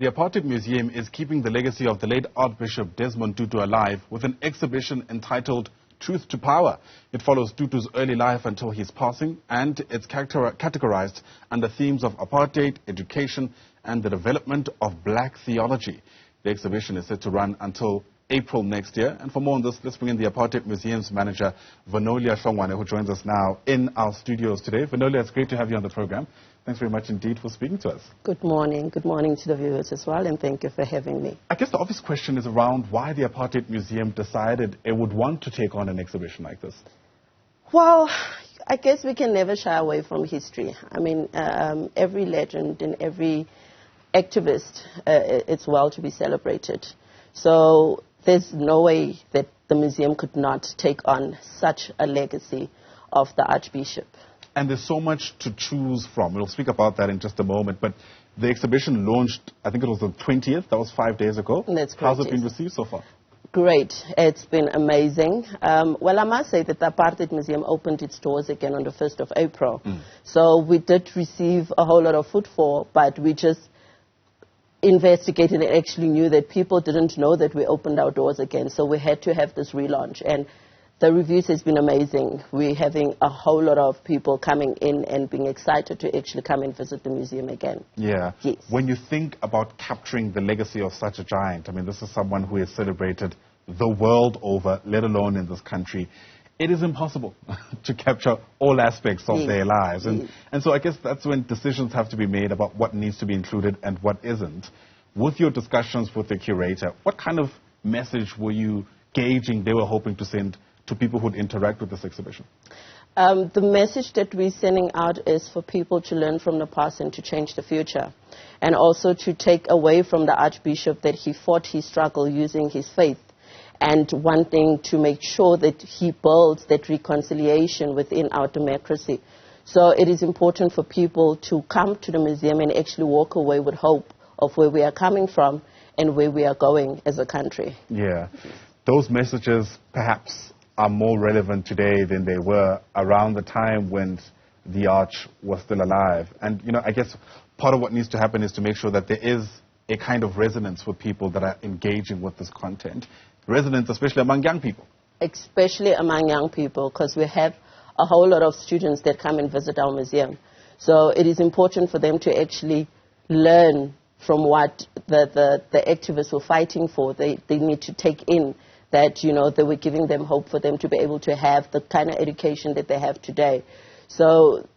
The Apartheid Museum is keeping the legacy of the late Archbishop Desmond Tutu alive with an exhibition entitled Truth to Power. It follows Tutu's early life until his passing, and it's categorized under themes of apartheid, education, and the development of black theology. The exhibition is set to run until April next year. And for more on this, let's bring in the Apartheid Museum's manager, Vinolia Hlagwane, who joins us now in our studios today. Vinolia, it's great to have you on the program. Thanks very much indeed for speaking to us. Good morning. Good morning to the viewers as well, and thank you for having me. I guess the obvious question is around why the Apartheid Museum decided it would want to take on an exhibition like this. Well, I guess we can never shy away from history. I mean, every legend and every activist, it's well to be celebrated. So there's no way that the museum could not take on such a legacy of the Archbishop. And there's so much to choose from. We'll speak about that in just a moment. But the exhibition launched, I think it was the 20th. That was 5 days ago. That's correct. How's it been received so far? Great. It's been amazing. Well, I must say that the Apartheid Museum opened its doors again on the 1st of April. So we did receive a whole lot of footfall, but we just investigated and actually knew that people didn't know that we opened our doors again. So we had to have this relaunch. And the reviews has been amazing. We're having a whole lot of people coming in and being excited to actually come and visit the museum again. Yeah. Yes. When you think about capturing the legacy of such a giant, I mean, this is someone who is celebrated the world over, let alone in this country. It is impossible to capture all aspects of their lives. And so I guess that's when decisions have to be made about what needs to be included and what isn't. With your discussions with the curator, what kind of message were you gauging they were hoping to send to people who'd interact with this exhibition? The message that we're sending out is for people to learn from the past and to change the future. And also to take away from the Archbishop that he fought his struggle using his faith and wanting to make sure that he builds that reconciliation within our democracy. So it is important for people to come to the museum and actually walk away with hope of where we are coming from and where we are going as a country. Yeah. Those messages perhaps are more relevant today than they were around the time when the Arch was still alive. And, you know, I guess part of what needs to happen is to make sure that there is a kind of resonance with people that are engaging with this content. Resonance, especially among young people. Especially among young people, because we have a whole lot of students that come and visit our museum. So it is important for them to actually learn from what the activists were fighting for. They need to take in that, you know, they were giving them hope for them to be able to have the kind of education that they have today. So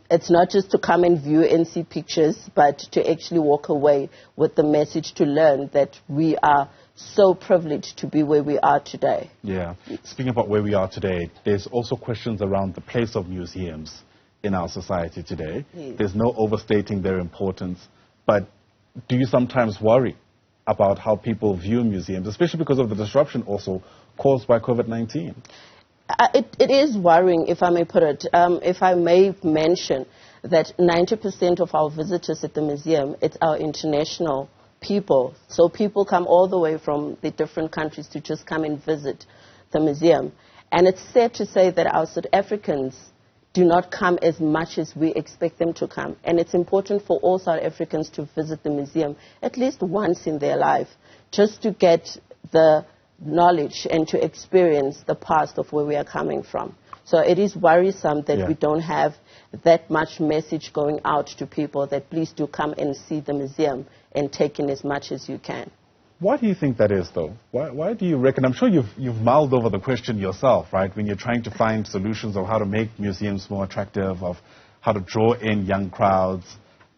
it's not just to come and view and see pictures, but to actually walk away with the message to learn that we are so privileged to be where we are today. Yeah. Speaking about where we are today, there's also questions around the place of museums in our society today. Yes. There's no overstating their importance, but do you sometimes worry about how people view museums, especially because of the disruption also caused by COVID-19? It is worrying, if I may put it. If I may mention that 90% of our visitors at the museum, it's our international people. So people come all the way from the different countries to just come and visit the museum. And it's sad to say that our South Africans do not come as much as we expect them to come. And it's important for all South Africans to visit the museum at least once in their life, just to get the knowledge and to experience the past of where we are coming from. So it is worrisome that we don't have that much message going out to people that please do come and see the museum and take in as much as you can. Why do you think that is, though? Why do you reckon? I'm sure you've mulled over the question yourself, right? When you're trying to find solutions of how to make museums more attractive, of how to draw in young crowds.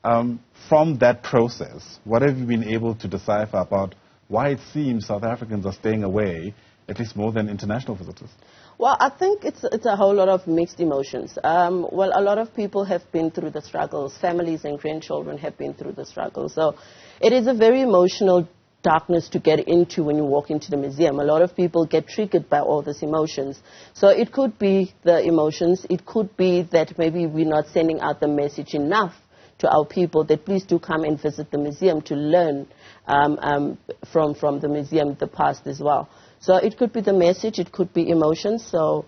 From that process, what have you been able to decipher about why it seems South Africans are staying away, at least more than international visitors? Well, I think it's a whole lot of mixed emotions. Well, a lot of people have been through the struggles. Families and grandchildren have been through the struggles. So it is a very emotional darkness to get into when you walk into the museum. A lot of people get triggered by all these emotions. So it could be the emotions. It could be that maybe we're not sending out the message enough to our people that please do come and visit the museum to learn from the museum, the past as well. So it could be the message, it could be emotions. So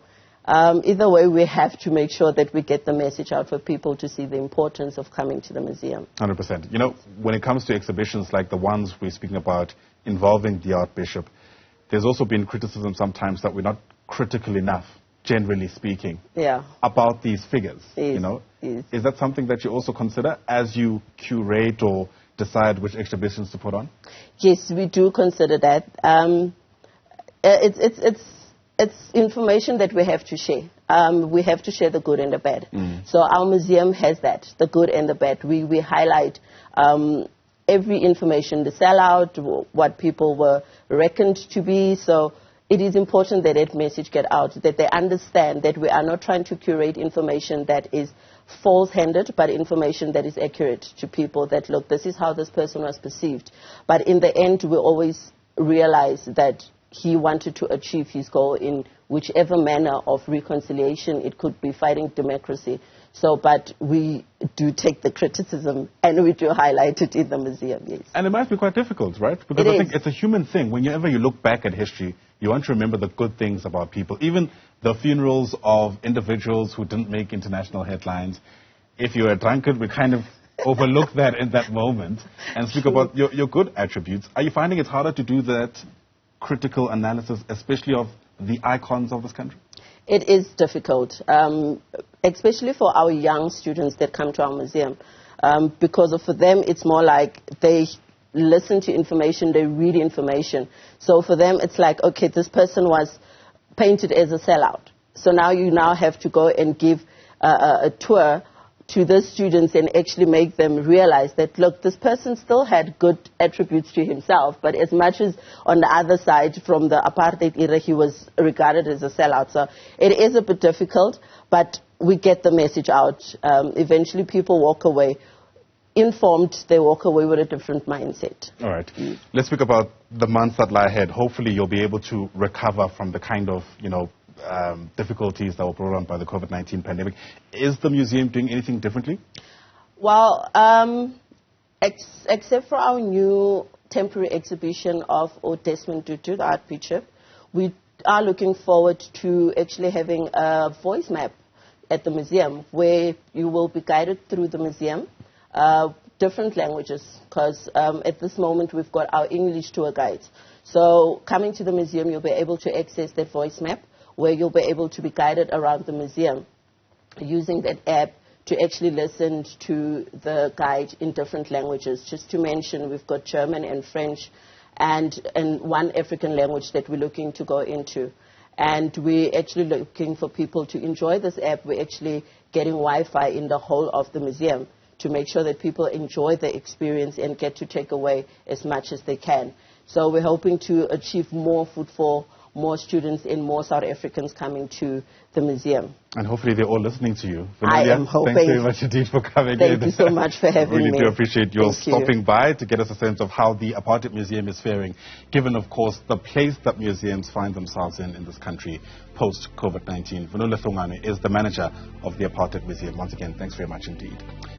Either way, we have to make sure that we get the message out for people to see the importance of coming to the museum. 100%. You know, when it comes to exhibitions like the ones we're speaking about involving the Archbishop, there's also been criticism sometimes that we're not critical enough, generally speaking, about these figures. Yes. You know, Yes. Is that something that you also consider as you curate or decide which exhibitions to put on? Yes, we do consider that. It's information that we have to share. We have to share the good and the bad. So our museum has that, the good and the bad. We highlight every information, the sellout, what people were reckoned to be. So it is important that that message get out, that they understand that we are not trying to curate information that is false-handed, but information that is accurate to people, that, look, this is how this person was perceived. But in the end, we always realize that he wanted to achieve his goal in whichever manner of reconciliation. It could be fighting democracy. So, but we do take the criticism and we do highlight it in the museum, yes. And it might be quite difficult, right? Because I think it's a human thing. Whenever you look back at history, you want to remember the good things about people. Even the funerals of individuals who didn't make international headlines. If you're a drunkard, we kind of overlook that in that moment and speak about your good attributes. Are you finding it's harder to do that critical analysis, especially of the icons of this country? It is difficult, especially for our young students that come to our museum, because for them it's more like they listen to information, they read information. So for them it's like, okay, this person was painted as a sellout. So now you have to go and give a tour to the students and actually make them realize that, look, this person still had good attributes to himself, but as much as on the other side, from the apartheid era, he was regarded as a sellout. So it is a bit difficult, but we get the message out. Eventually people walk away informed, they walk away with a different mindset. All right. Let's speak about the months that lie ahead. Hopefully you'll be able to recover from the kind of, difficulties that were brought on by the COVID-19 pandemic. Is the museum doing anything differently? Well, except for our new temporary exhibition of Desmond Tutu, the Archbishop, we are looking forward to actually having a voice map at the museum where you will be guided through the museum, different languages, because at this moment we've got our English tour guides. So coming to the museum, you'll be able to access that voice map, where you'll be able to be guided around the museum using that app to actually listen to the guide in different languages. Just to mention, we've got German and French and one African language that we're looking to go into. And we're actually looking for people to enjoy this app. We're actually getting Wi-Fi in the whole of the museum to make sure that people enjoy the experience and get to take away as much as they can. So we're hoping to achieve more footfall, more students and more South Africans coming to the museum. And hopefully they're all listening to you. Vinolia, I am hoping. Thanks very much indeed for coming in. Thank you so much for having me. Really do appreciate your stopping by to get us a sense of how the Apartheid Museum is faring, given, of course, the place that museums find themselves in this country post-COVID-19. Vinolia Hlagwane is the manager of the Apartheid Museum. Once again, thanks very much indeed.